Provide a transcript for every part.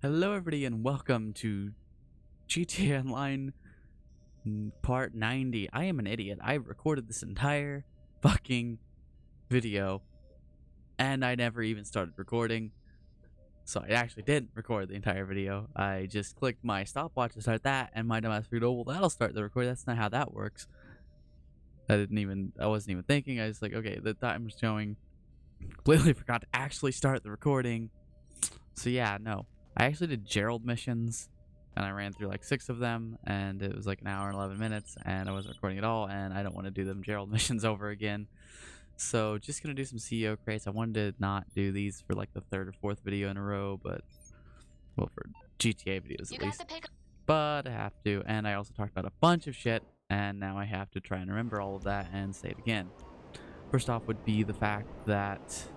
Hello everybody and welcome to GTA Online Part 90. I am an idiot. I recorded this entire fucking video and I never even started recording. So I actually didn't record the entire video. I just clicked my stopwatch to start that and my dumbass figured, oh well, that'll start the record. That's not how that works. I wasn't even thinking. I was like, okay, the time was showing. Completely forgot to actually start the recording. So yeah, no. I actually did Gerald missions, and I ran through like 6 of them, and it was like an hour and 11 minutes, and I wasn't recording at all, and I don't want to do them Gerald missions over again. So just gonna do some CEO crates. I wanted to not do these for like the 3rd or 4th video in a row, but, well, for GTA videos at least. But I have to, and I also talked about a bunch of shit, and now I have to try and remember all of that and say it again. First off would be the fact that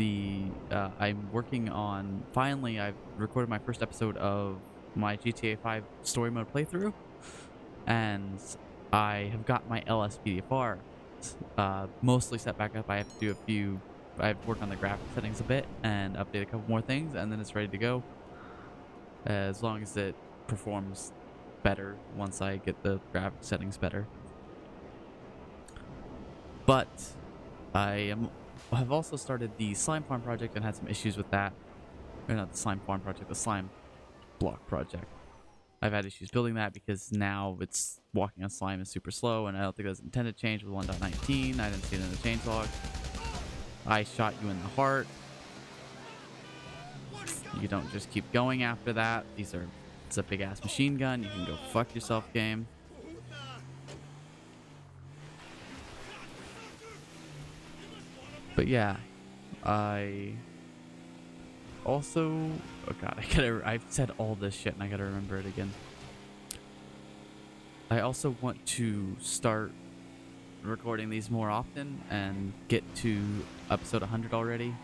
I'm working on, finally I've recorded my first episode of my GTA 5 story mode playthrough, and I have got my LSPDFR mostly set back up. I have to do I have to work on the graphic settings a bit and update a couple more things, and then it's ready to go, as long as it performs better once I get the graphic settings better. But I've also started the slime farm project and had some issues with that. Or not the slime farm project, the slime block project. I've had issues building that because now it's walking on slime is super slow, and I don't think that's intended to change with 1.19. I didn't see it in the changelog. I shot you in the heart. You don't just keep going after that. It's a big ass machine gun. You can go fuck yourself, game. But yeah, I also, oh god, I've said all this shit and I gotta remember it again. I also want to start recording these more often and get to episode 100 already.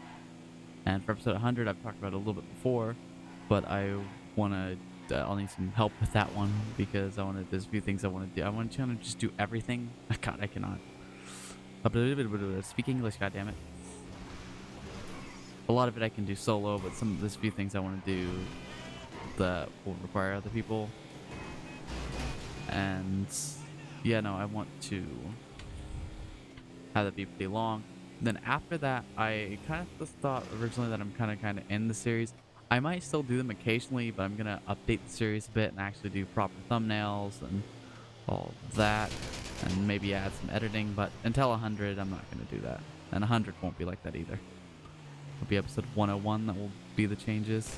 And for episode 100, I've talked about it a little bit before, but I'll need some help with that one because there's a few things I want to do. I want to just do everything. God, I cannot. Speak English, goddammit. A lot of it I can do solo, but there's a few things I want to do that will require other people. And yeah, no, I want to have that be pretty long. Then after that, I kind of just thought originally that I'm kind of in the series. I might still do them occasionally, but I'm gonna update the series a bit and actually do proper thumbnails and all that, and maybe add some editing. But until 100, I'm not gonna do that, and 100 won't be like that either. It'll be episode 101 that will be the changes,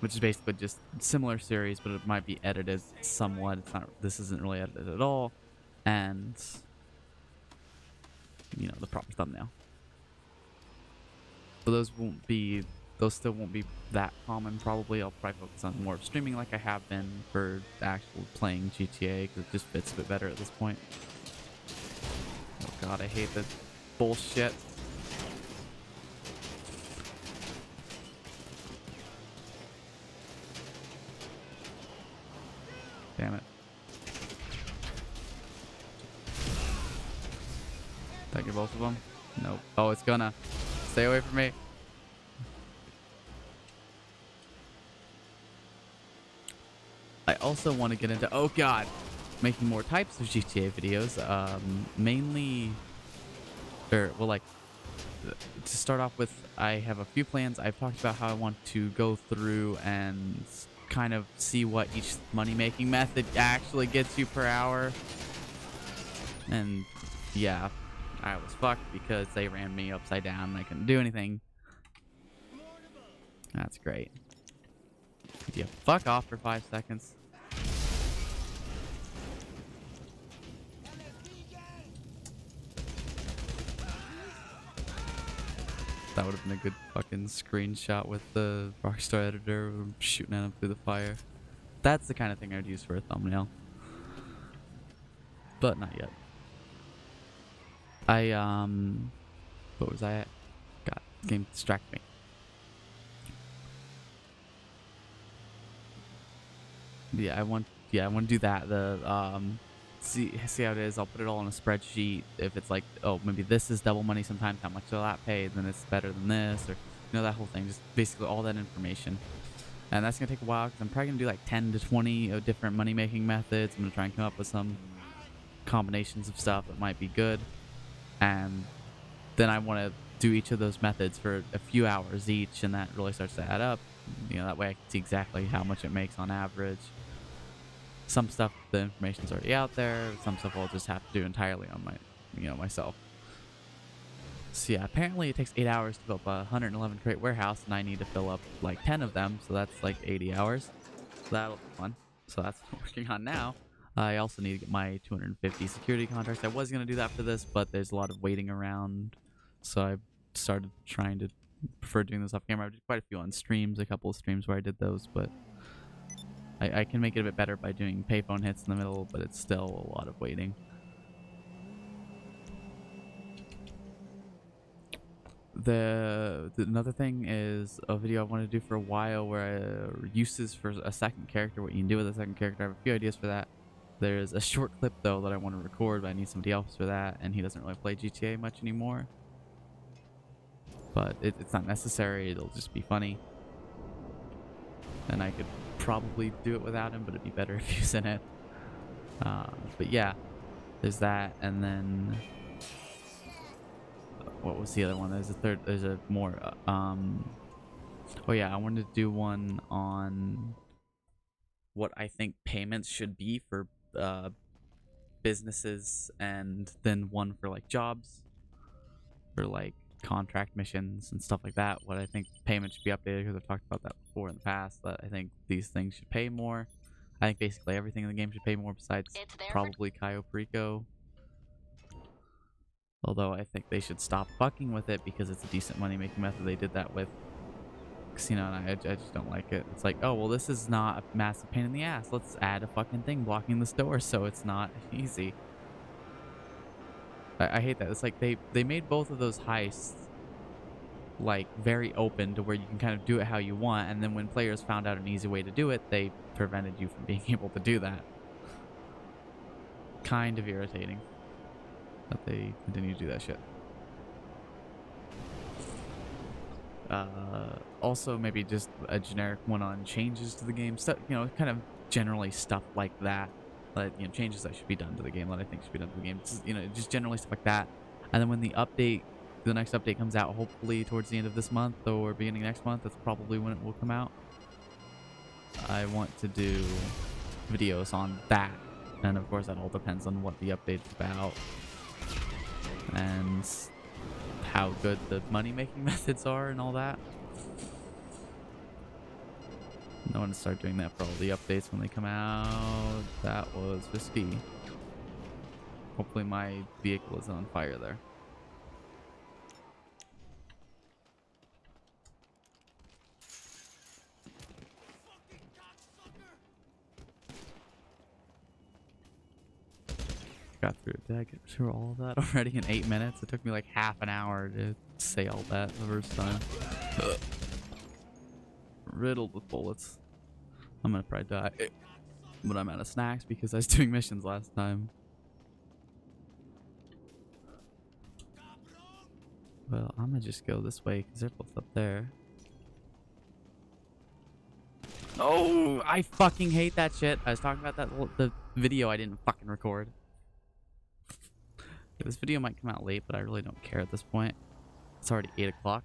which is basically just similar series, but it might be edited somewhat. This isn't really edited at all, and you know, the proper thumbnail. But those still won't be that common. Probably I'll focus on more of streaming like I have been for actual playing GTA, because it just fits a bit better at this point. Oh god, I hate this bullshit. Damn it. Did I get both of them? Nope. Oh, it's gonna. Stay away from me. I also want to get into, oh god, making more types of GTA videos. Mainly, to start off with, I have a few plans. I've talked about how I want to go through and kind of see what each money-making method actually gets you per hour. And yeah, I was fucked because they ran me upside down and I couldn't do anything. That's great. Could you fuck off for 5 seconds? That would have been a good fucking screenshot with the Rockstar editor shooting at him through the fire. That's the kind of thing I would use for a thumbnail. But not yet. What was I at? God, this game distracted me. Yeah, I want to do that. See how it is. I'll put it all in a spreadsheet. If it's like, oh, maybe this is double money sometimes, how much will that pay? Then it's better than this, or You know, that whole thing, just basically all that information. And that's going to take a while because I'm probably going to do like 10 to 20 of different money-making methods. I'm going to try and come up with some combinations of stuff that might be good. And then I want to do each of those methods for a few hours each, and that really starts to add up. You know, that way I can see exactly how much it makes on average. Some stuff, the information's already out there. Some stuff I'll just have to do entirely on myself. So yeah, apparently it takes 8 hours to fill up a 111 crate warehouse, and I need to fill up like 10 of them, so that's like 80 hours. So that'll be fun. So that's what I'm working on now. I also need to get my 250 security contracts. I was going to do that for this, but there's a lot of waiting around, so I started trying to prefer doing this off camera. I did quite a few on streams, a couple of streams where I did those, but I can make it a bit better by doing payphone hits in the middle, but it's still a lot of waiting. Another thing is a video I wanted to do for a while where uses for a second character, what you can do with a second character. I have a few ideas for that. There's a short clip though that I want to record, but I need somebody else for that, and he doesn't really play GTA much anymore. But it's not necessary, it'll just be funny. And I could probably do it without him, but it'd be better if he was in it. But yeah, there's that, and then what was the other one? There's a more oh yeah, I wanted to do one on what I think payments should be for businesses, and then one for like jobs, for like contract missions and stuff like that. What I think payments should be updated, because I've talked about that before in the past, that I think these things should pay more. I think basically everything in the game should pay more besides probably Cayo Perico. Although I think they should stop fucking with it because it's a decent money-making method. They did that with Casino, and I just don't like it. It's like, oh, well, this is not a massive pain in the ass. Let's add a fucking thing blocking this door so it's not easy. I hate that. It's like they made both of those heists like very open to where you can kind of do it how you want, and then when players found out an easy way to do it, they prevented you from being able to do that. Kind of irritating that they continue to do that shit. Also maybe just a generic one on changes to the game, stuff, you know, kind of generally stuff like that, changes that should be done to the game that I think should be done to the game, just generally stuff like that. And then when the next update comes out, hopefully towards the end of this month or beginning next month, that's probably when it will come out, I want to do videos on that. And of course that all depends on what the update's about and how good the money-making methods are and all that. I want to start doing that for all the updates when they come out. That was risky. Hopefully my vehicle is on fire there. Did I get through all of that already in 8 minutes? It took me like half an hour to say all that the first time. Riddled with bullets. I'm gonna probably die. But I'm out of snacks because I was doing missions last time. Well, I'm gonna just go this way because they're both up there. Oh, I fucking hate that shit. I was talking about the video I didn't fucking record. This video might come out late, but I really don't care at this point. It's already 8 o'clock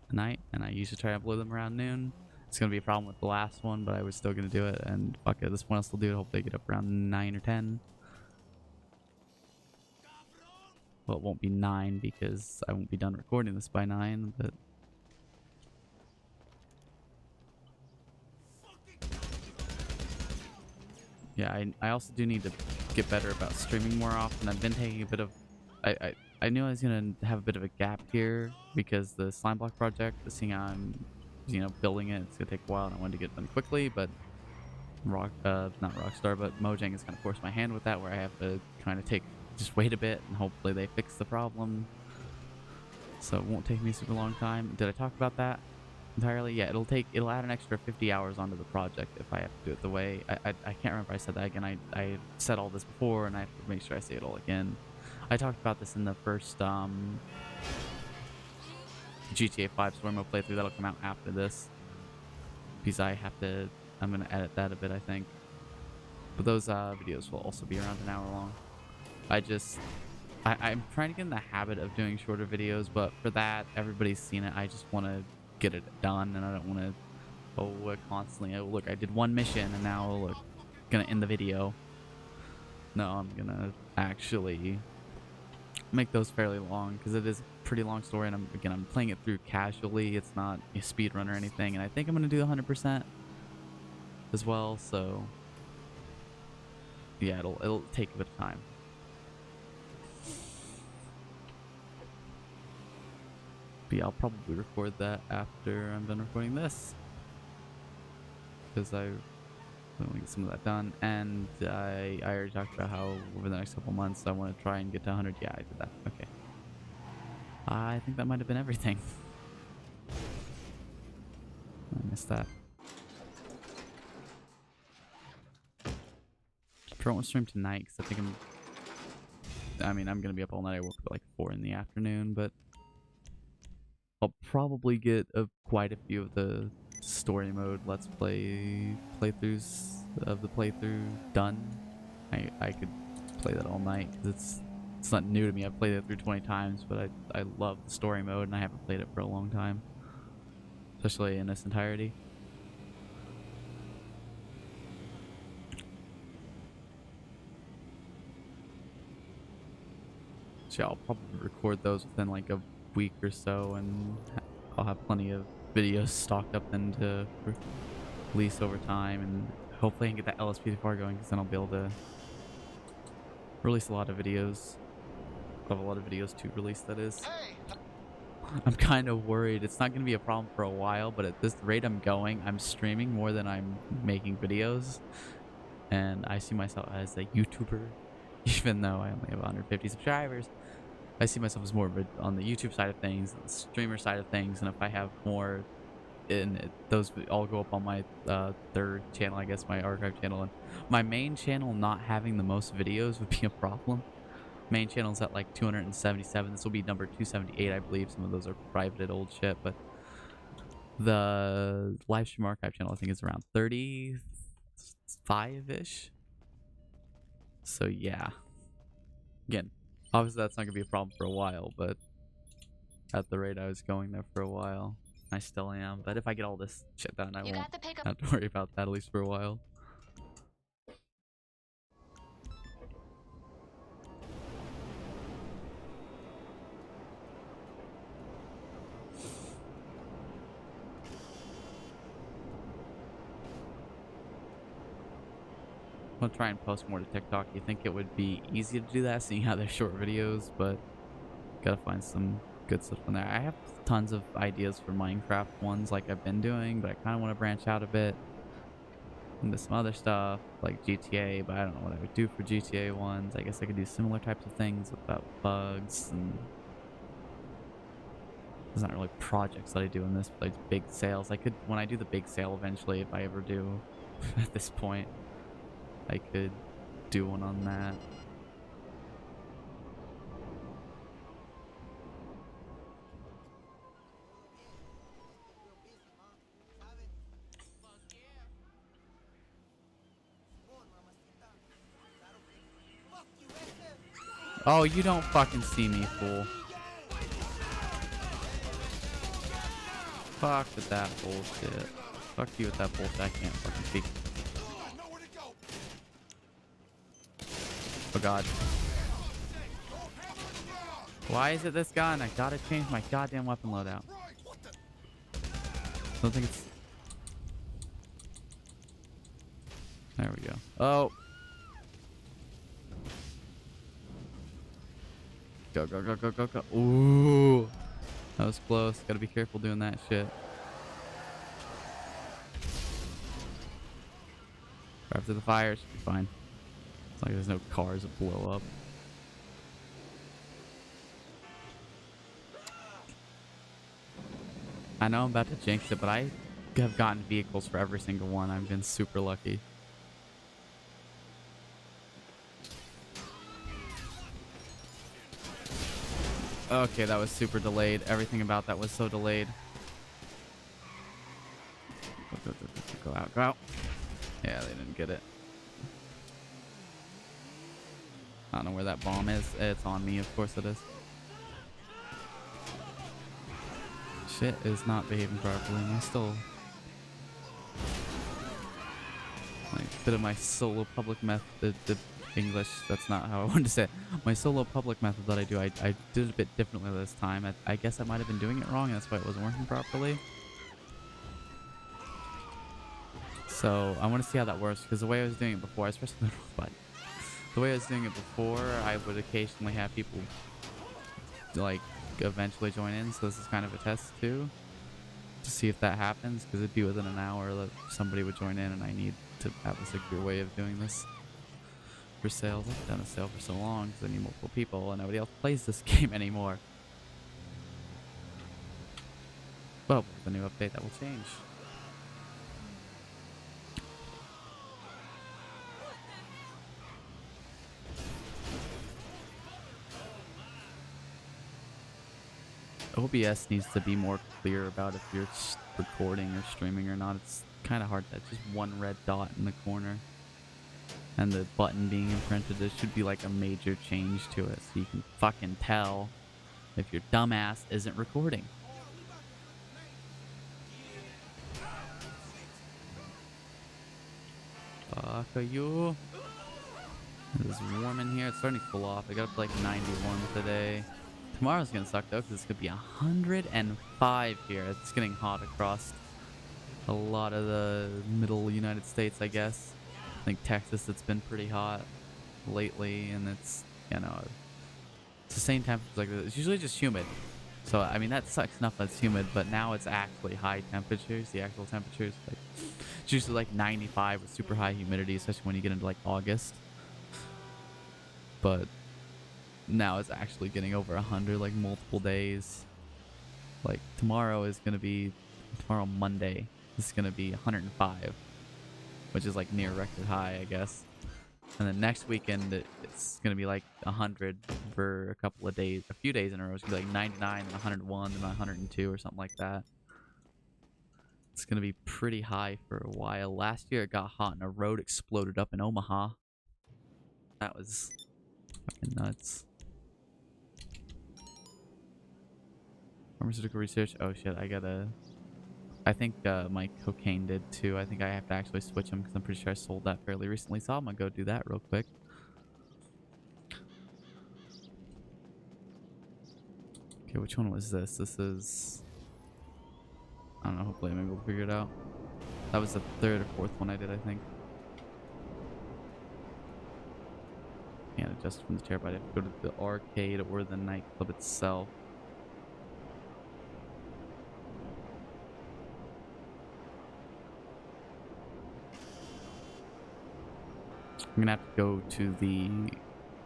at night, and I usually try to upload them around noon. It's going to be a problem with the last one, but I was still going to do it, and fuck it, this one I'll still do it. Hopefully I get up around 9 or 10. Well, it won't be 9 because I won't be done recording this by 9, but... yeah, I also do need to get better about streaming more often. I've been taking a bit of... I knew I was going to have a bit of a gap here because the Slime Block project, seeing how I'm, building it, it's going to take a while and I wanted to get it done quickly, but not Rockstar, but Mojang has kind of forced my hand with that, where I have to kind of just wait a bit and hopefully they fix the problem. So it won't take me a super long time. Did I talk about that entirely? Yeah, it'll add an extra 50 hours onto the project if I have to do it the way I can't remember if I said that again. I said all this before and I have to make sure I say it all again. I talked about this in the first GTA 5 story mode playthrough that'll come out after this, because I'm gonna edit that a bit, I think. But those videos will also be around an hour long. I'm trying to get in the habit of doing shorter videos, but for that, everybody's seen it. I just want to get it done, and I don't want to constantly, oh look, I did one mission, and now look, gonna end the video. No, I'm gonna actually make those fairly long, because it is a pretty long story, and I'm playing it through casually. It's not a speed run or anything, and I think I'm gonna do 100% as well. So yeah, it'll take a bit of time. But yeah, I'll probably record that after I'm done recording this, because I want to get some of that done. And I already talked about how over the next couple months I want to try and get to 100. Yeah, I did that. Okay. I think that might have been everything. I missed that. I won't stream tonight because I think I'm gonna be up all night. I woke up at like 4 in the afternoon, but I'll probably get quite a few of the story mode let's play playthroughs of the playthrough done. I could play that all night because it's not new to me. I've played it through 20 times, but I love the story mode, and I haven't played it for a long time, especially in its entirety. So yeah, I'll probably record those within like a week or so, and I'll have plenty of videos stocked up then to release over time, and hopefully I can get that LSPDFR going, because then I'll be able to release a lot of videos. I'll have a lot of videos to release, that is. I'm kind of worried it's not going to be a problem for a while, but at this rate I'm going, I'm streaming more than I'm making videos, and I see myself as a YouTuber, even though I only have 150 subscribers. I see myself as more of on the YouTube side of things, the streamer side of things, and if I have more in it, those all go up on my third channel, I guess, my archive channel. And my main channel not having the most videos would be a problem. Main channel's at like 277. This will be number 278, I believe. Some of those are privated old shit, but the live stream archive channel I think is around 35-ish. So yeah, again, obviously that's not gonna be a problem for a while, but at the rate I was going there for a while, I still am. But if I get all this shit done, I won't have to worry about that, at least for a while. I'm gonna try and post more to TikTok. You think it would be easy to do that, seeing how they're short videos, but gotta find some good stuff on there. I have tons of ideas for Minecraft ones like I've been doing, but I kind of want to branch out a bit into some other stuff like GTA, but I don't know what I would do for GTA ones. I guess I could do similar types of things without bugs, and there's not really projects that I do in this, but like big sales. I could, when I do the big sale eventually, if I ever do at this point, I could do one on that. Oh, you don't fucking see me, fool. Fuck with that bullshit. Fuck you with that bullshit. I can't fucking speak. Oh god. Why is it this gun? I gotta change my goddamn weapon loadout. I don't think it's... There we go. Oh! Go, go, go, go, go, go. Ooh! That was close. Gotta be careful doing that shit. After the fire, should be fine. As long as there's no cars that blow up. I know I'm about to jinx it, but I have gotten vehicles for every single one. I've been super lucky. Okay, that was super delayed. Everything about that was so delayed. Go out, go out. Yeah, they didn't get it. I don't know where that bomb is. It's on me, of course it is. Shit is not behaving properly. Am I still... like, a bit of my solo public method, the English, that's not how I wanted to say it. My solo public method that I do, I did it a bit differently this time. I guess I might have been doing it wrong, and that's why it wasn't working properly. So I want to see how that works, because the way I was doing it before, I pressing the wrong button. The way I was doing it before, I would occasionally have people like eventually join in. So this is kind of a test too, to see if that happens, because it'd be within an hour that somebody would join in, and I need to have a secure way of doing this for sales. I've done a sale for so long because I need multiple people, and nobody else plays this game anymore. Well, with the new update, that will change. OBS needs to be more clear about if you're recording or streaming or not. It's kind of hard. That's just one red dot in the corner, and the button being imprinted. There should be like a major change to it, so you can fucking tell if your dumbass isn't recording. Fuck you. It is warm in here. It's starting to cool off. I got up to like 91 today. Tomorrow's gonna suck though, because it's gonna be 105 here. It's getting hot across a lot of the middle United States, I guess. I think Texas, it's been pretty hot lately, and it's, you know, it's the same temperatures like this. It's usually just humid. So, I mean, that sucks enough that's humid, but now it's actually high temperatures. The actual temperatures, like, it's usually like 95 with super high humidity, especially when you get into like August. But now it's actually getting over 100 like multiple days. Like tomorrow Monday, is gonna be 105, which is like near record high, I guess. And then next weekend it's gonna be like 100 for a couple of days, a few days in a row. It's gonna be like 99 and 101 and 102 or something like that. It's gonna be pretty high for a while. Last year it got hot and a road exploded up in Omaha. That was fucking nuts. Pharmaceutical research. Oh shit, I think my cocaine did too. I think I have to actually switch them because I'm pretty sure I sold that fairly recently. So I'm gonna go do that real quick. Okay, which one was this? This is... I don't know, hopefully maybe we'll figure it out. That was the third or fourth one I did, I think. Can't adjust from the chair, but I have to go to the arcade or the nightclub itself. I'm gonna have to go to the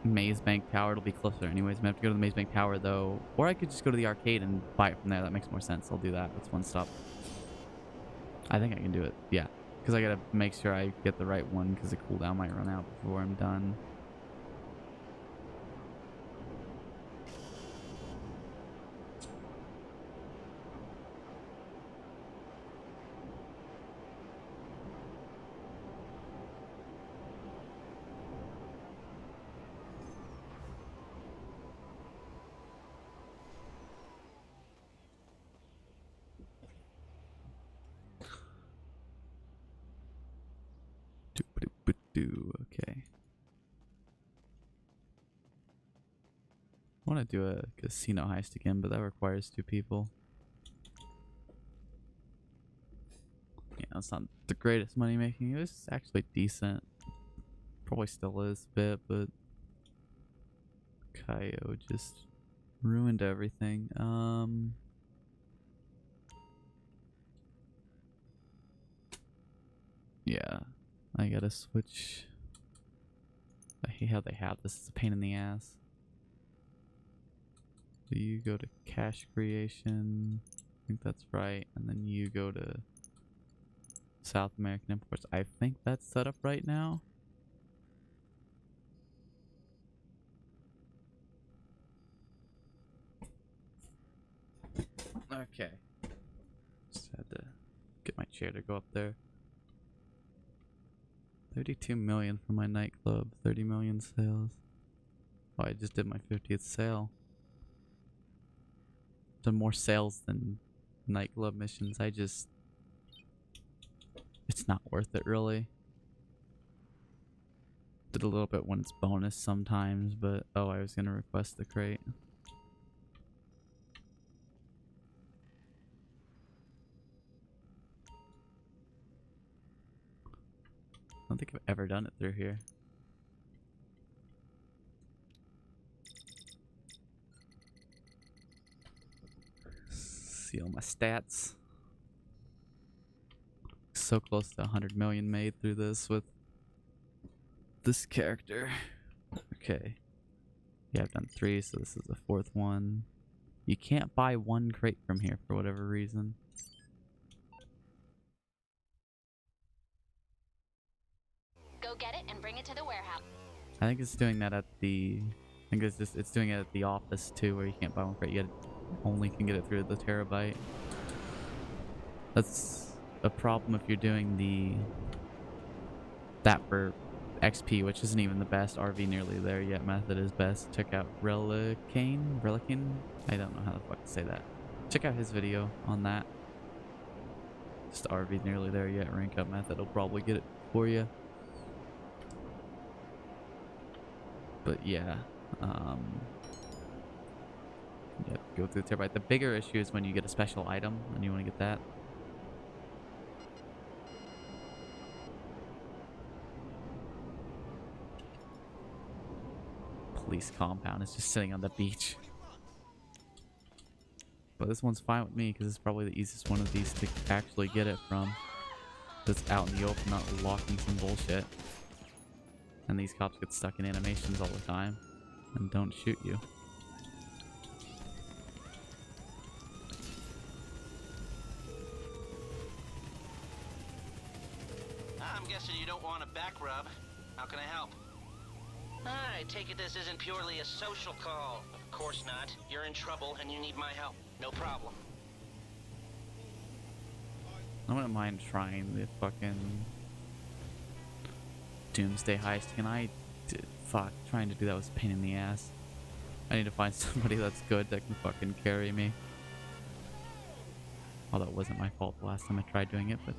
Maze Bank Tower. It'll be closer anyways. I'm gonna have to go to the Maze Bank Tower though. Or I could just go to the arcade and buy it from there. That makes more sense. I'll do that. That's one stop. I think I can do it. Yeah. Because I gotta make sure I get the right one because the cooldown might run out before I'm done. Okay. I want to do a casino heist again, but that requires 2 people. Yeah, it's not the greatest money making. It was actually decent. Probably still is a bit, but Kaio just ruined everything. Yeah, I gotta switch. I hate how they have this. It's a pain in the ass. So you go to cache creation. I think that's right. And then you go to South American imports. I think that's set up right now. Okay. Just had to get my chair to go up there. 32 million for my nightclub, 30 million sales. Oh, I just did my 50th sale. Done more sales than nightclub missions. It's not worth it really. Did a little bit when it's bonus sometimes, but oh, I was gonna request the crate. I don't think I've ever done it through here. See all my stats. So close to 100 million made through this with this character. Okay. Yeah, I've done 3, so this is the 4th one. You can't buy 1 crate from here for whatever reason. Go get it and bring it to the warehouse. I think it's doing that at the... I think it's doing it at the office too, where you can't buy 1 crate. You only can get it through the terabyte. That's a problem if you're doing that for XP, which isn't even the best. RV nearly there yet method is best. Check out Relicane? I don't know how the fuck to say that. Check out his video on that. Just RV nearly there yet rank up method will probably get it for you. But yeah, yeah, go through the terabyte. The bigger issue is when you get a special item and you want to get that. Police compound is just sitting on the beach. But this one's fine with me because it's probably the easiest one of these to actually get it from. That's out in the open, not locked in some bullshit. And these cops get stuck in animations all the time and don't shoot you. I'm guessing you don't want a back rub. How can I help? I take it this isn't purely a social call. Of course not. You're in trouble and you need my help. No problem. I wouldn't mind trying the fucking Doomsday heist. Can I... fuck, trying to do that was a pain in the ass. I need to find somebody that's good that can fucking carry me. Although it wasn't my fault the last time I tried doing it, but...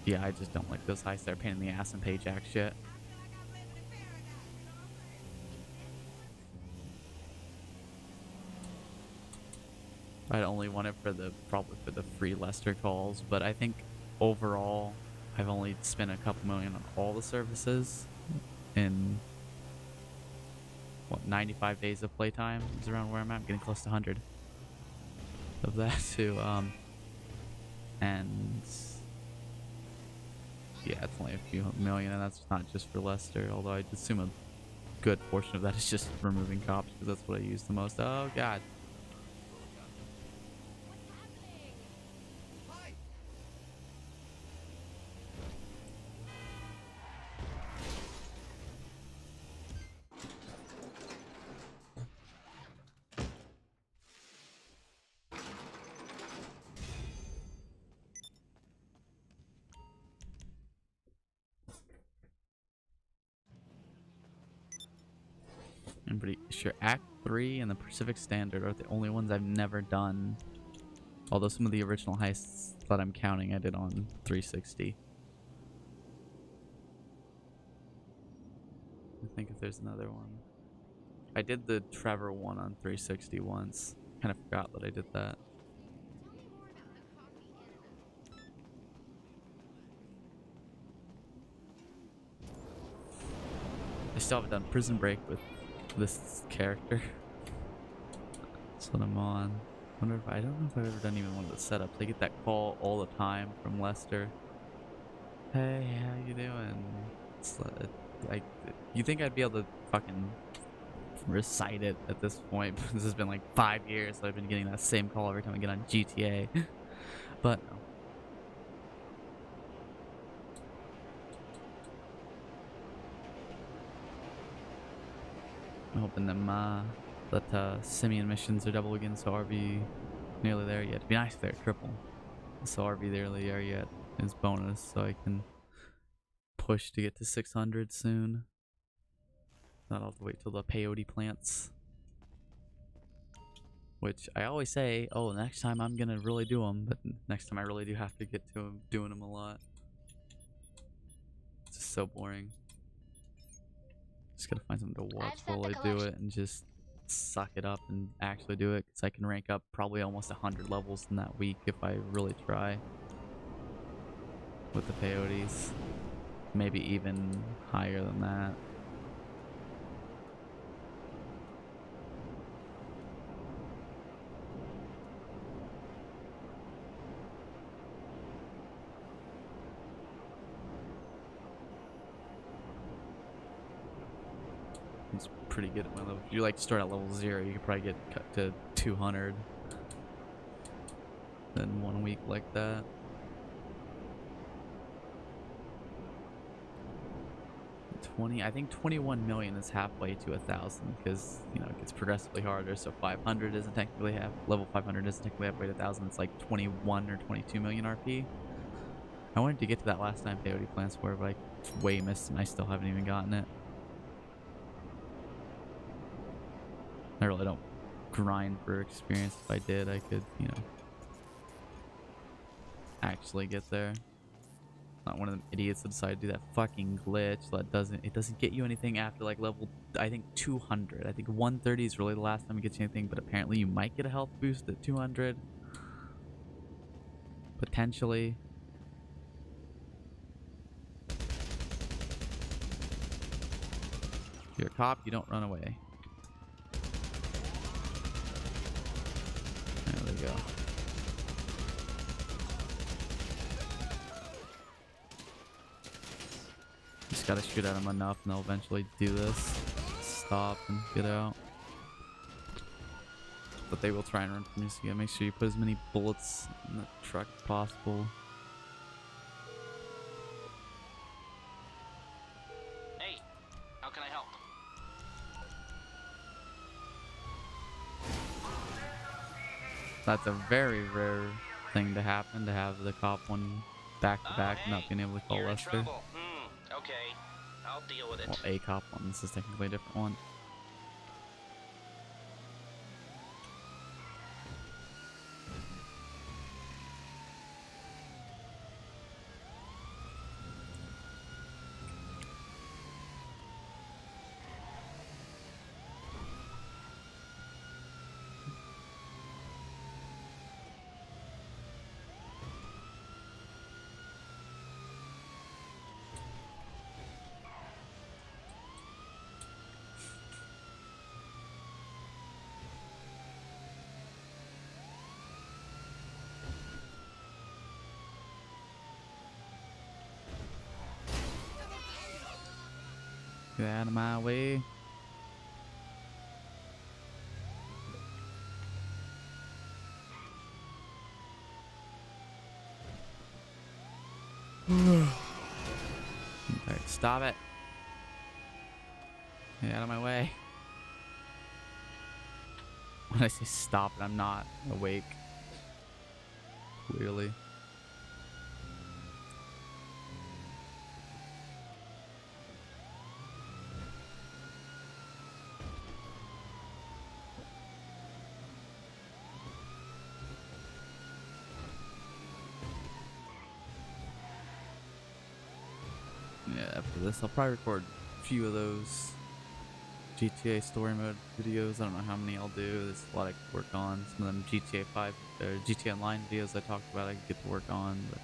yeah, I just don't like those heists. They're a pain in the ass and pay jack shit. I'd only want it for probably for the free Lester calls, but I think overall I've only spent a couple million on all the services in what 95 days of playtime is around where I'm at. I'm getting close to 100 of that too. And yeah, it's only a few million, and that's not just for Lester, although I'd assume a good portion of that is just removing cops because that's what I use the most. Oh god. I'm pretty sure Act 3 and the Pacific Standard are the only ones I've never done. Although some of the original heists that I'm counting I did on 360. I think if there's another one. I did the Trevor one on 360 once. Kind of forgot that I did that. I still haven't done Prison Break with this character. That's what I'm on. I don't know if I've ever done even one of the setups. I get that call all the time from Lester. Hey, how you doing? It's like, you think I'd be able to fucking recite it at this point? This has been like 5 years that I've been getting that same call every time I get on GTA. But no. I'm hoping them that Simeon missions are double again, so RV nearly there yet. It'd be nice if they're triple. So RV nearly there yet is bonus, so I can push to get to 600 soon. Not have to wait till the peyote plants. Which I always say, oh, next time I'm gonna really do them, but next time I really do have to get to doing them a lot. It's just so boring. Just gotta find something to watch while I do it and just suck it up and actually do it, because I can rank up probably almost 100 levels in that week if I really try with the peyotes. Maybe even higher than that. It's pretty good at my level. If you like start at level 0, you could probably get cut to 200 in 1 week like that. I think 21 million is halfway to 1,000, because you know it gets progressively harder. So 500 isn't technically level 500 isn't technically halfway to 1,000. It's like 21 or 22 million RP. I wanted to get to that last time peyote plants were, but I way missed and I still haven't even gotten it. I really don't grind for experience. If I did, I could, you know, actually get there. Not one of them idiots that decided to do that fucking glitch that doesn't get you anything after like level, I think 200. I think 130 is really the last time it gets you anything, but apparently you might get a health boost at 200. Potentially. If you're a cop, you don't run away. There we go. Just gotta shoot at them enough and they'll eventually do this. Stop and get out. But they will try and run from you, so you gotta make sure you put as many bullets in the truck as possible. Hey, how can I help? That's a very rare thing to happen, to have the cop one back to back and not being able to call You're in Lester. trouble. Okay, I'll deal with it. Well, a cop one. This is technically a different one. Get out of my way. Alright, stop it. Get out of my way. When I say stop it, I'm not awake. Clearly. Yeah, after this, I'll probably record a few of those GTA story mode videos. I don't know how many I'll do. There's a lot I could work on. Some of them GTA 5 or GTA Online videos I talked about I could get to work on, but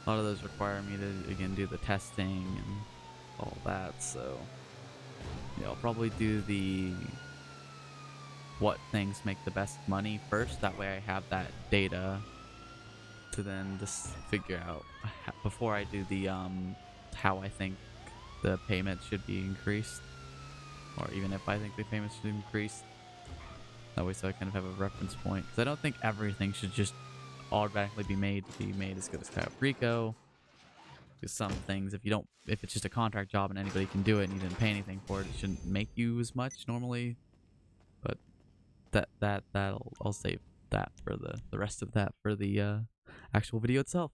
a lot of those require me to again do the testing and all that. So yeah, I'll probably do the what things make the best money first. That way I have that data to then just figure out before I do the how I think the payment should be increased, or even if I think the payment should increase. That way, so I kind of have a reference point. Because I don't think everything should just automatically be made as good as Cayo Perico. Because some things, if it's just a contract job and anybody can do it and you didn't pay anything for it, it shouldn't make you as much normally. But I'll save that for the rest of that for the actual video itself.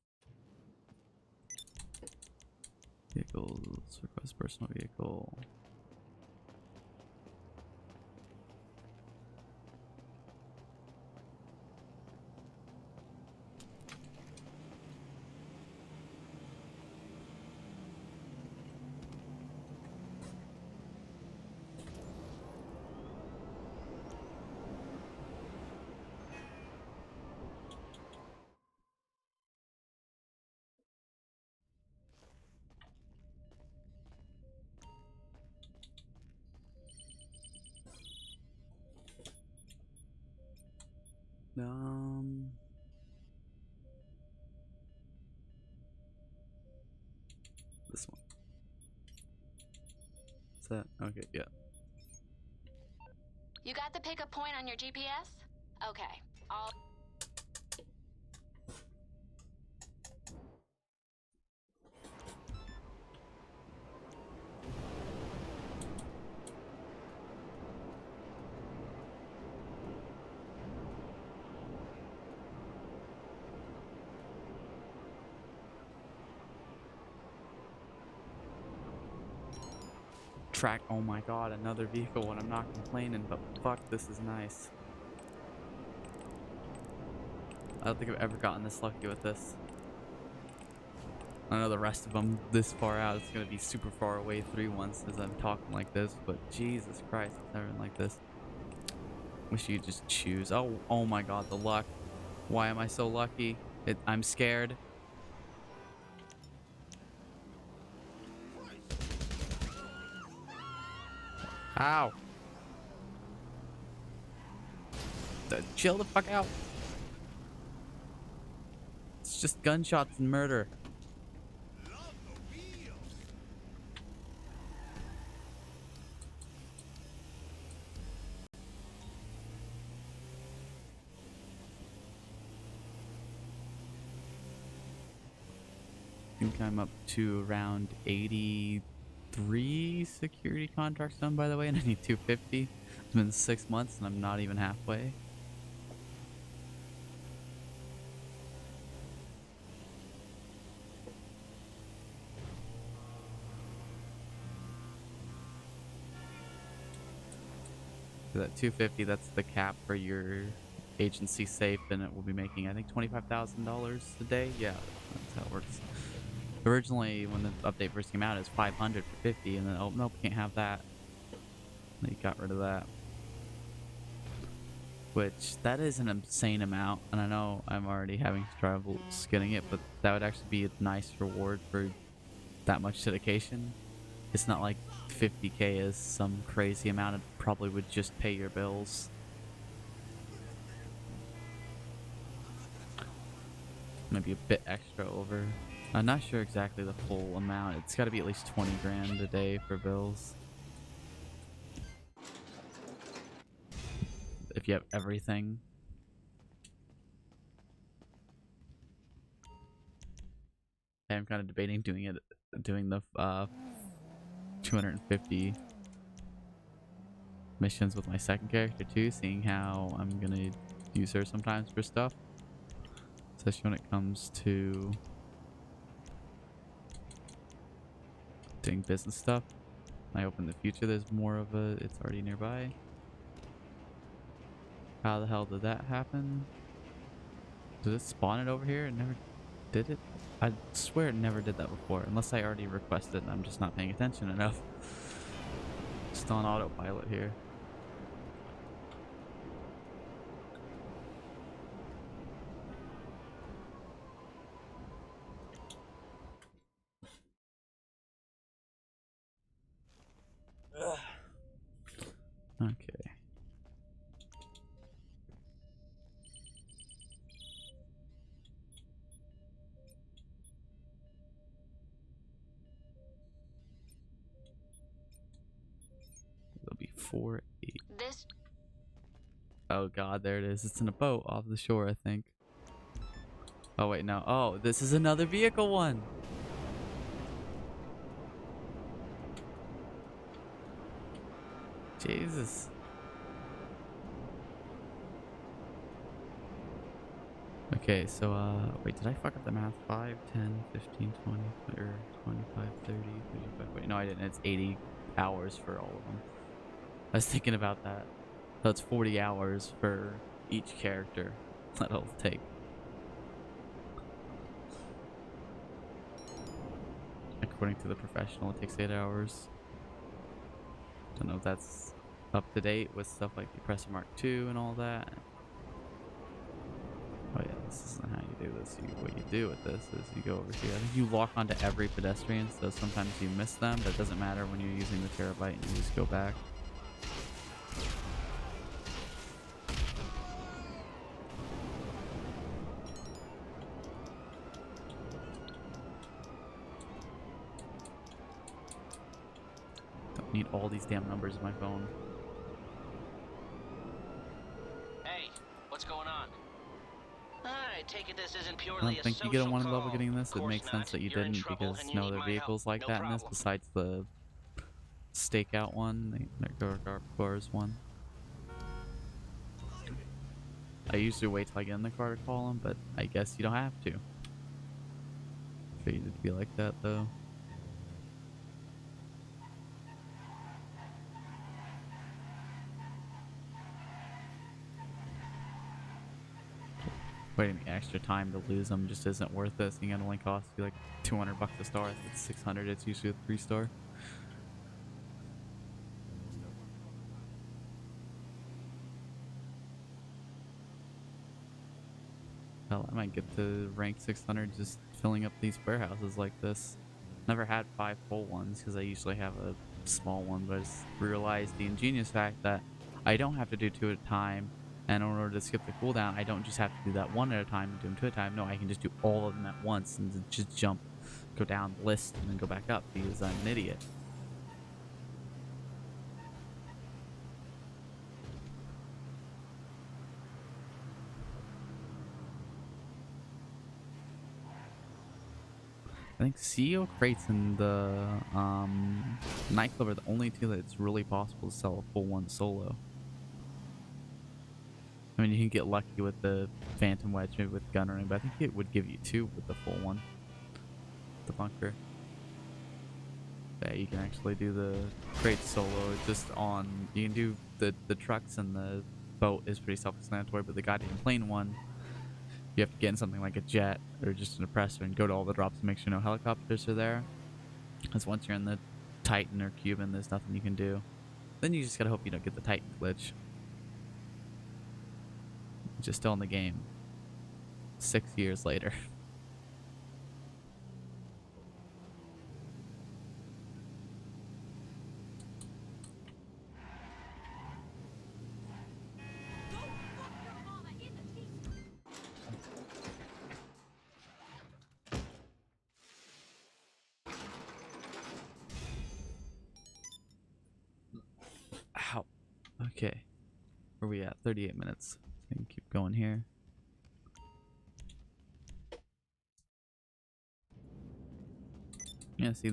Vehicles, request personal vehicle. This one. Is that okay? Yeah. You got the pickup point on your GPS? Okay. I'll... Track. Oh my god, another vehicle when I'm not complaining, but fuck, this is nice. I don't think I've ever gotten this lucky with this. I know the rest of them this far out, it's gonna be super far away 3 once as I'm talking like this, but Jesus Christ, it's never been like this. Wish you'd just choose. Oh my god, the luck. Why am I so lucky? I'm scared. Ow. Chill the fuck out. It's just gunshots and murder. I think I'm up to around 83 security contracts done, by the way, and I need 250. It's been 6 months and I'm not even halfway. For that 250, that's the cap for your agency safe, and it will be making, I think, $25,000 a day. Yeah, that's how it works. Originally, when the update first came out, it was 500 for 50, and then, oh, nope, can't have that. They got rid of that. Which, that is an insane amount, and I know I'm already having trouble getting it, but that would actually be a nice reward for that much dedication. It's not like 50k is some crazy amount. It probably would just pay your bills. Maybe a bit extra over. I'm not sure exactly the full amount. It's got to be at least 20 grand a day for bills. If you have everything. I'm kind of debating doing the 250 missions with my second character too, seeing how I'm gonna use her sometimes for stuff, especially when it comes to doing business stuff. I hope in the future there's more of it's already nearby. How the hell did that happen? Did it spawn it over here? It never did it? I swear it never did that before, unless I already requested it and I'm just not paying attention enough. Just on autopilot here. Okay. It'll be 4-8. This... Oh god, there it is. It's in a boat off the shore, I think. Oh wait, no. Oh, this is another vehicle one. Jesus. Okay, so, wait, did I fuck up the math? 5, 10, 15, 20, or 25, 30, 35, wait, no, I didn't. It's 80 hours for all of them. I was thinking about that. So it's 40 hours for each character that it'll take. According to the professional, it takes 8 hours. Don't know if that's up to date with stuff like the Oppressor Mark II and all that. Oh yeah, this isn't how you do this. What you do with this is you go over here. I think you lock onto every pedestrian, so sometimes you miss them, but it doesn't matter when you're using the terabyte and you just go back. Don't need all these damn numbers in my phone. Hey, what's going on? I take it this isn't I purely don't think a you get a social 1 level call. getting this. Of It course makes sense not. that you You're in didn't trouble because and you no need other my vehicles help. like No that in this problem. besides the stakeout one, the cars one. I usually wait till I get in the car to call them, but I guess you don't have to. Figured it'd be like that though. Waiting the extra time to lose them just isn't worth it. It only cost you like $200 a star. If it's 600, it's usually a 3-star. Hell, I might get to rank 600 just filling up these warehouses like this. Never had 5 full ones because I usually have a small one, but I just realized the ingenious fact that I don't have to do 2 at a time, and in order to skip the cooldown, I don't just have to do that 1 at a time and do them 2 at a time. No, I can just do all of them at once and just jump, go down the list, and then go back up because I'm an idiot. I think CEO crates and the nightclub are the only 2 that it's really possible to sell a full 1 solo. I mean, you can get lucky with the Phantom Wedge, maybe with gun running, but I think it would give you 2 with the full 1. The bunker. Yeah, you can actually do the crate solo. It's just on. You can do the trucks and the boat is pretty self-explanatory, but the goddamn plane one, you have to get in something like a jet or just an oppressor and go to all the drops to make sure no helicopters are there. Because once you're in the Titan or Cuban, there's nothing you can do. Then you just gotta hope you don't get the Titan glitch. Just still in the game. 6 years later. Ow. Okay. Where are we at? 38 minutes. I can keep going here. Yeah, see,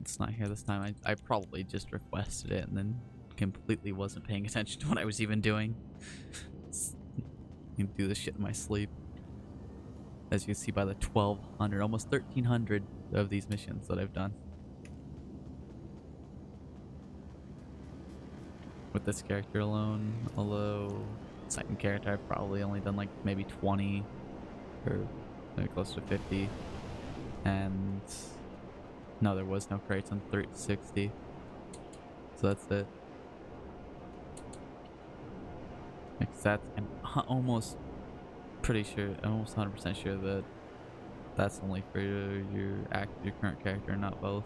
it's not here this time. I probably just requested it and then completely wasn't paying attention to what I was even doing. I can do this shit in my sleep. As you can see by the 1,200, almost 1,300 of these missions that I've done. With this character alone, although second character I've probably only done like maybe 20 or maybe close to 50. And no, there was no crates on 360. So that's it. Because that's, I'm almost pretty sure, I'm almost 100% sure that that's only for your current character, not both.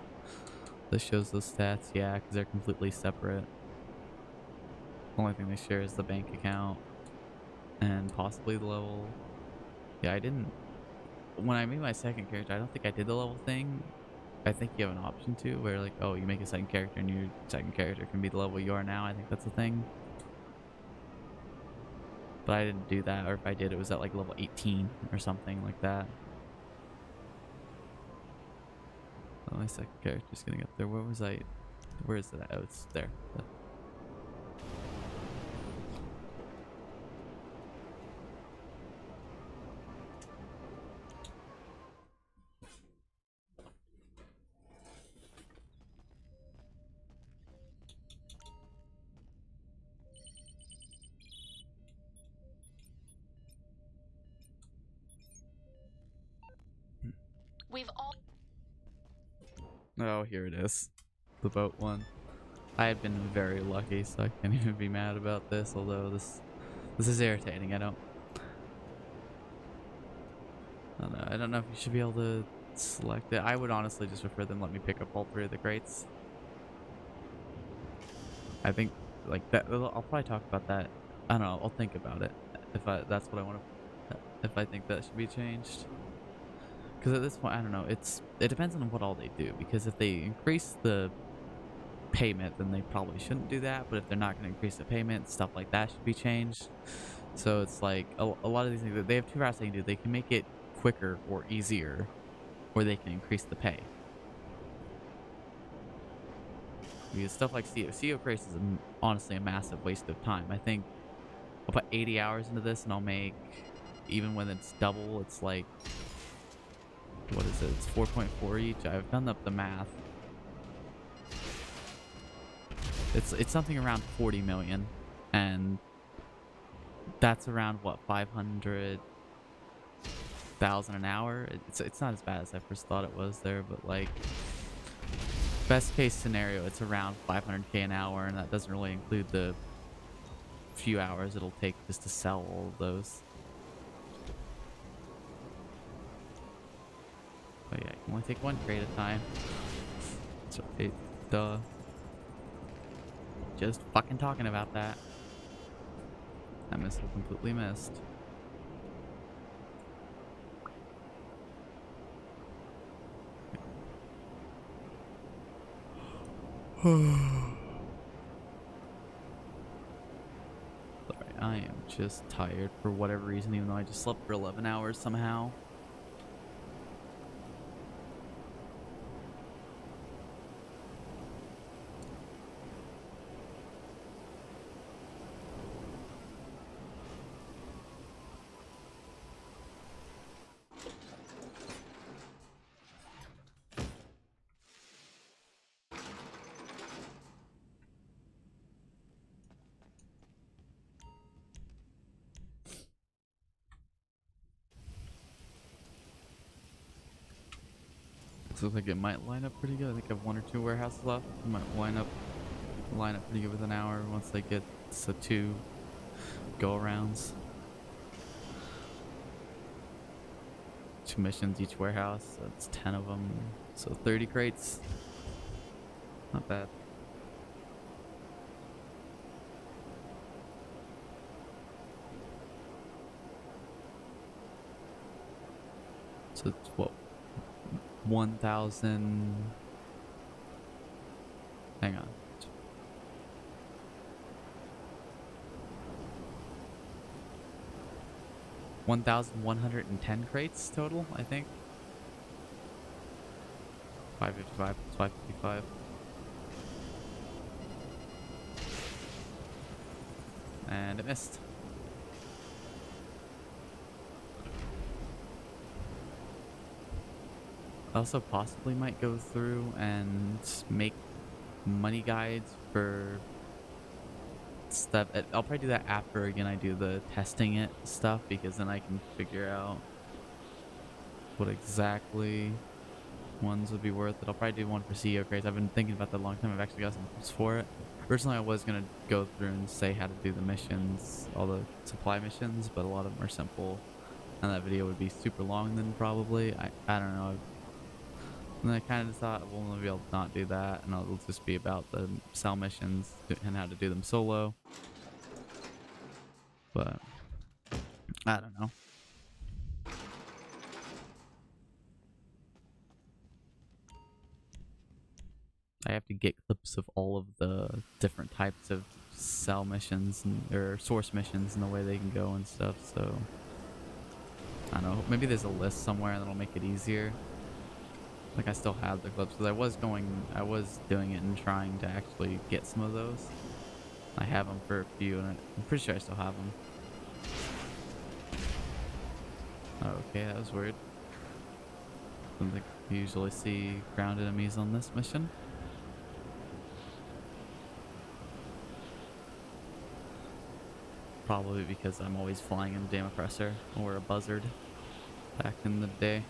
This shows those stats, yeah, because they're completely separate. The only thing they share is the bank account and possibly the level. Yeah, I didn't. When I made my second character, I don't think I did the level thing. I think you have an option to where, like, oh, you make a second character and your second character can be the level you are now. I think that's a thing. But I didn't do that, or if I did, it was at like level 18 or something like that. Oh, my second character's getting up there. Where was I? Where is it at? Oh, it's there. We've all. Oh, here it is. The boat one. I have been very lucky, so I can't even be mad about this, although this is irritating. I don't know. I don't know if you should be able to select it. I would honestly just prefer them let me pick up all 3 of the crates. I think like that. I'll probably talk about that. I don't know. I'll think about it that's what I want to. If I think that should be changed. Because at this point, I don't know. It depends on what all they do. Because if they increase the payment, then they probably shouldn't do that. But if they're not going to increase the payment, stuff like that should be changed. So it's like a lot of these things. They have 2 routes they can do. They can make it quicker or easier, or they can increase the pay. Because stuff like CO Crates is honestly a massive waste of time. I think I'll put 80 hours into this and I'll make, even when it's double, it's like, what is it? It's 4.4 each. I've done up the math. It's something around 40 million, and that's around what, 500,000 an hour. It's not as bad as I first thought it was there, but like best case scenario, it's around 500k an hour, and that doesn't really include the few hours it'll take just to sell all of those. But yeah, you can only take 1 crate at a time. So duh. Just fucking talking about that. That missile completely missed. Sorry, I am just tired for whatever reason, even though I just slept for 11 hours somehow. Looks like it might line up pretty good. I think I have 1 or 2 warehouses left. It might line up pretty good with an hour once they get to 2 go-arounds. 2 missions each warehouse. That's 10 of them. So 30 crates. Not bad. So it's what? 1,000. Hang on. $1,110 crates total, I think. 555. It's 555. And it missed. I also possibly might go through and make money guides for stuff. I'll probably do that after again I do the testing it stuff, because then I can figure out what exactly ones would be worth it. I'll probably do one for CEO crates. I've been thinking about that a long time. I've actually got some tips for it. Originally I was gonna go through and say how to do the missions, all the supply missions, but a lot of them are simple, and that video would be super long then probably. I don't know. And then I kind of thought, well, maybe I'll not do that, and it'll just be about the cell missions and how to do them solo. But I don't know. I have to get clips of all of the different types of cell missions or source missions and the way they can go and stuff. So I don't know. Maybe there's a list somewhere that'll make it easier. Like, I still have the clips, because I was doing it and trying to actually get some of those. I have them for a few, and I'm pretty sure I still have them. Okay, that was weird. I don't think you usually see ground enemies on this mission. Probably because I'm always flying in a damn oppressor or a buzzard back in the day.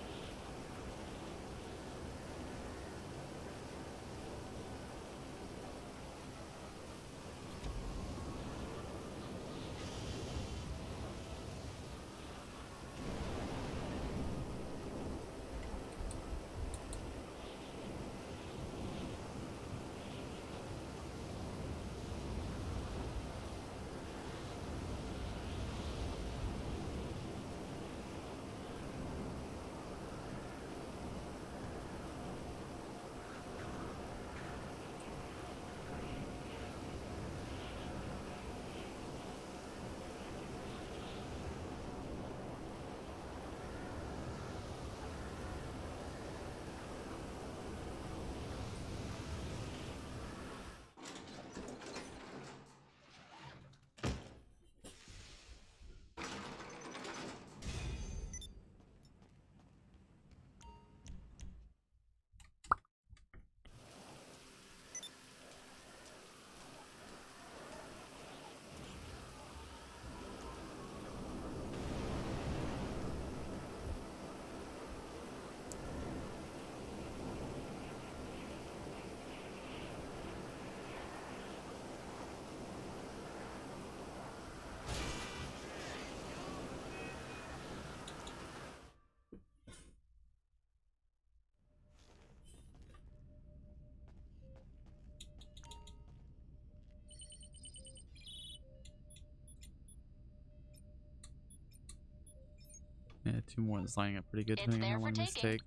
Yeah, 2 more is lining up pretty good It's depending on there how for long these taking. take.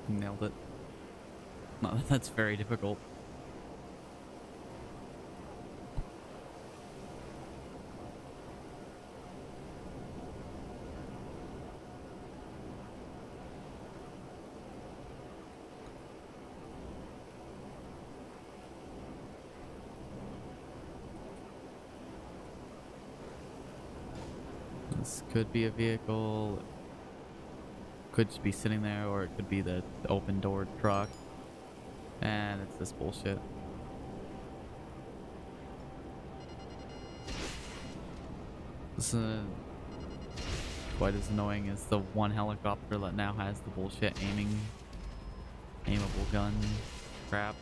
Nailed it. No, that's very difficult. This could be a vehicle, could just be sitting there, or it could be the open door truck. And it's this bullshit. This is quite as annoying as the one helicopter that now has the bullshit aimable gun crap.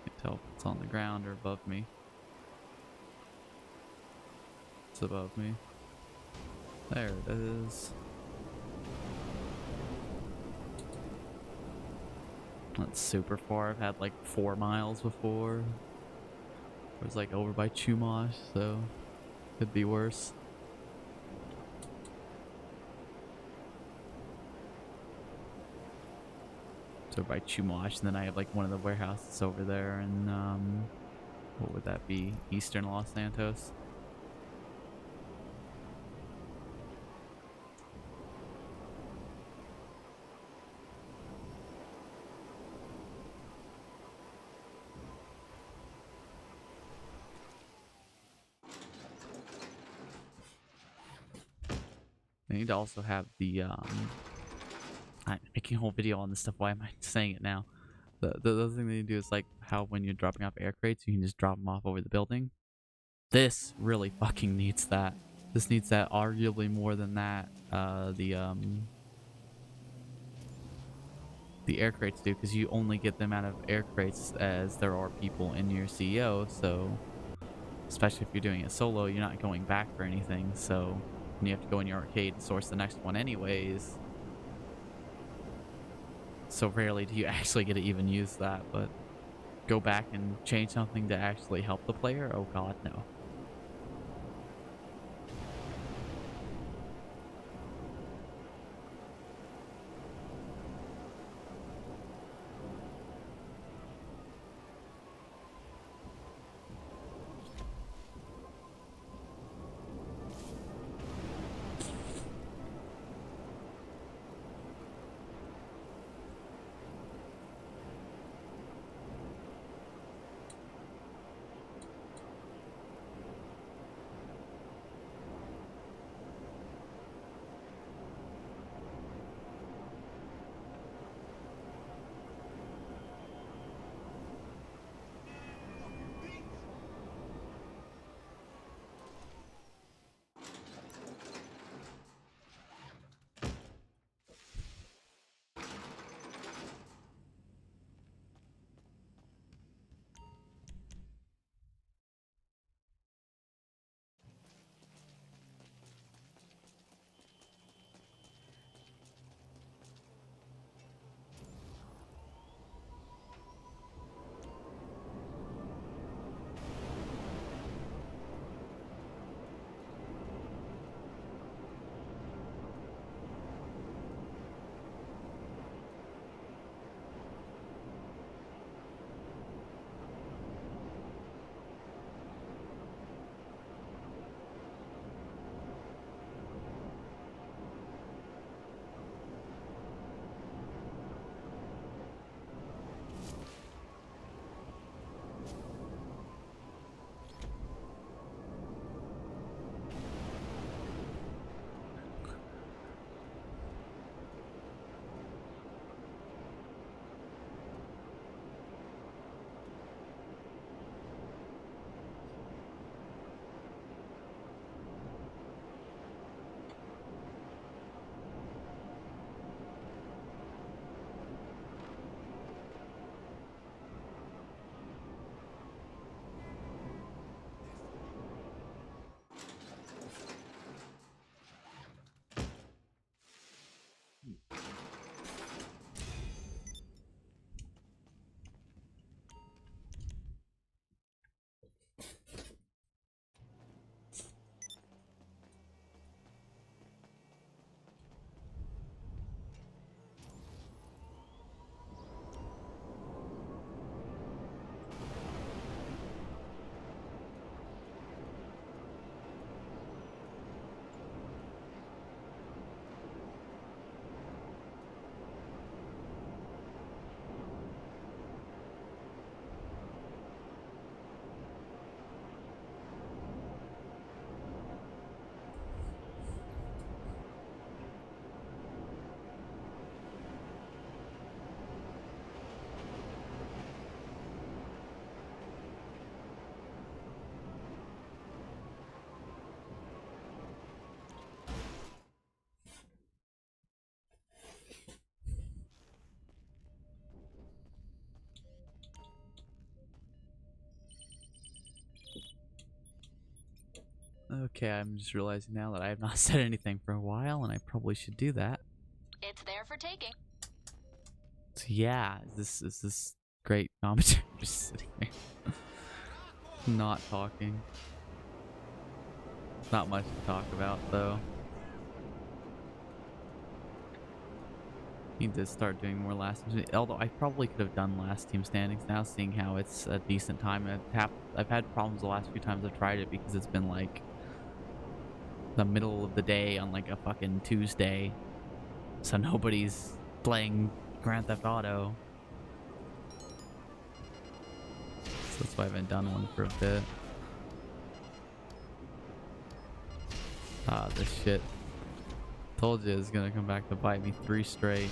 Can't tell if it's on the ground or above me. It's above me. There it is. That's super far. I've had like 4 miles before. It was like over by Chumash, so could be worse. So by Chumash, and then I have like one of the warehouses over there, and what would that be? Eastern Los Santos. They need to also have the I'm making a whole video on this stuff. Why am I saying it now? The other thing they need to do is like how when you're dropping off air crates, you can just drop them off over the building. This really fucking needs that. This needs that arguably more than that. The air crates do, because you only get them out of air crates as there are people in your CEO. So especially if you're doing it solo, you're not going back for anything. So when you have to go in your arcade and source the next one anyways, so rarely do you actually get to even use that. But go back and change something to actually help the player? Oh god, no. Okay, I'm just realizing now that I have not said anything for a while, and I probably should do that. It's there for taking. So yeah, is this great commentary? Just sitting there, not talking. Not much to talk about though. Need to start doing more last team. Although I probably could have done last team standings now, seeing how it's a decent time. I've had problems the last few times I've tried it because it's been like the middle of the day on like a fucking Tuesday, so nobody's playing Grand Theft Auto. So that's why I haven't done one for a bit. Ah, this shit. Told you it's gonna come back to bite me 3 straight.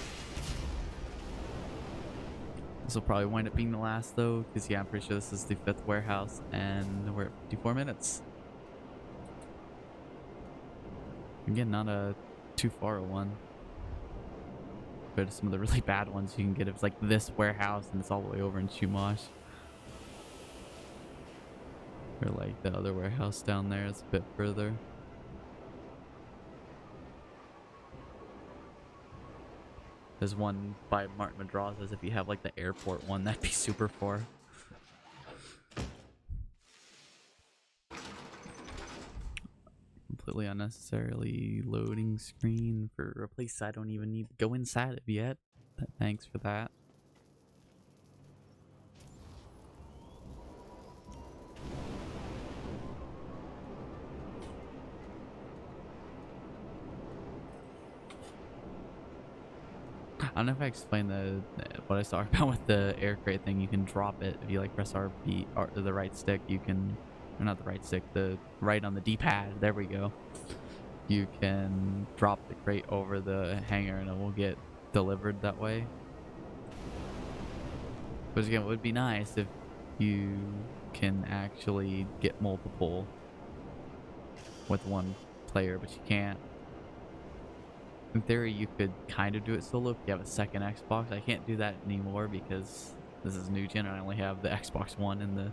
This will probably wind up being the last though, because yeah, I'm pretty sure this is the 5th warehouse, and we're at 54 minutes. Again, not a too far a one. But some of the really bad ones you can get, it's like this warehouse and it's all the way over in Chumash. Or like the other warehouse down there is a bit further. There's one by Martin Madraza's. If you have like the airport one, that'd be super far. Completely unnecessarily loading screen for a place I don't even need to go inside of yet. But thanks for that. I don't know if I explained what I was talking about with the air crate thing. You can drop it if you like press RB or the right stick. You can, or not the right stick, the right on the D-pad. There we go. You can drop the crate over the hangar and it will get delivered that way. But again, it would be nice if you can actually get multiple with one player, but you can't. In theory, you could kind of do it solo if you have a second Xbox. I can't do that anymore because this is new gen and I only have the Xbox One and the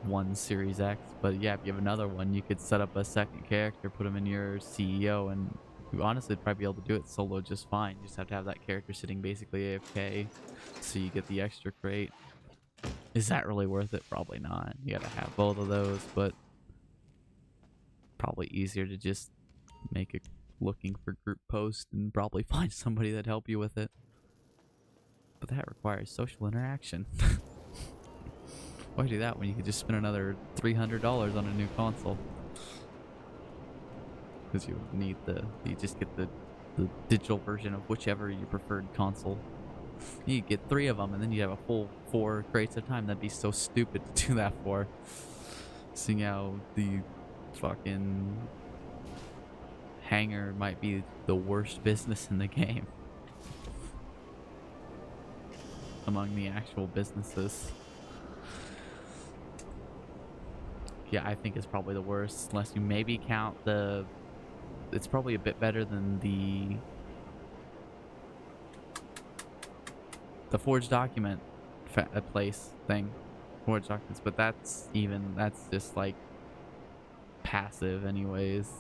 One Series X. But yeah, if you have another one, you could set up a second character, put him in your CEO, and you honestly would probably be able to do it solo just fine. You just have to have that character sitting basically AFK, so you get the extra crate. Is that really worth it? Probably not. You gotta have both of those, but probably easier to just make a looking for group post and probably find somebody that'd help you with it. But that requires social interaction. Why do that when you could just spend another $300 on a new console? Because you need you just get the digital version of whichever your preferred console. You get 3 of them and then you have a full 4 crates at a time. That'd be so stupid to do that for. Seeing how the fucking hangar might be the worst business in the game among the actual businesses. Yeah, I think it's probably the worst, unless you maybe count it's probably a bit better than the forged document place thing, forged documents, but that's just like passive anyways.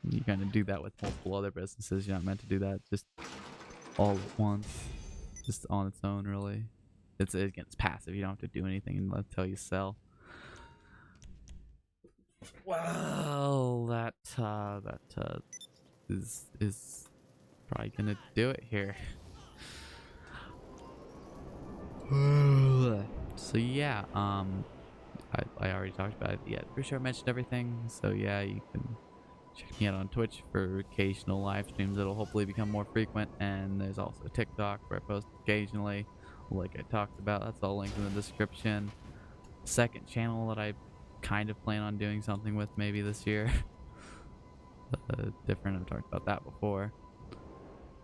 You kind of do that with multiple other businesses. You're not meant to do that just all at once, just on its own. Really, it's passive. You don't have to do anything until you sell. Well, that is probably gonna do it here. So yeah, I already talked about it. Yeah, pretty sure I mentioned everything. So yeah, you can check me out on Twitch for occasional live streams that'll hopefully become more frequent, and there's also TikTok where I post occasionally, like I talked about. That's all linked in the description. Second channel that I kind of plan on doing something with maybe this year. Different, I've talked about that before.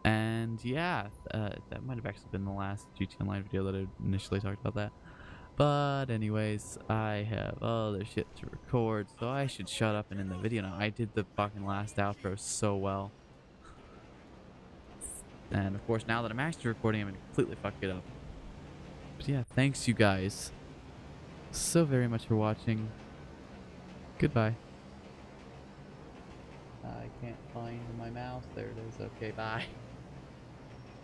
And yeah, that might have actually been the last GT Online video that I initially talked about that. But anyways, I have other shit to record, so I should shut up and end the video now. I did the fucking last outro so well. And of course, now that I'm actually recording, I'm gonna completely fuck it up. But yeah, thanks you guys so very much for watching. Goodbye. I can't find my mouse. There it is. Okay, bye.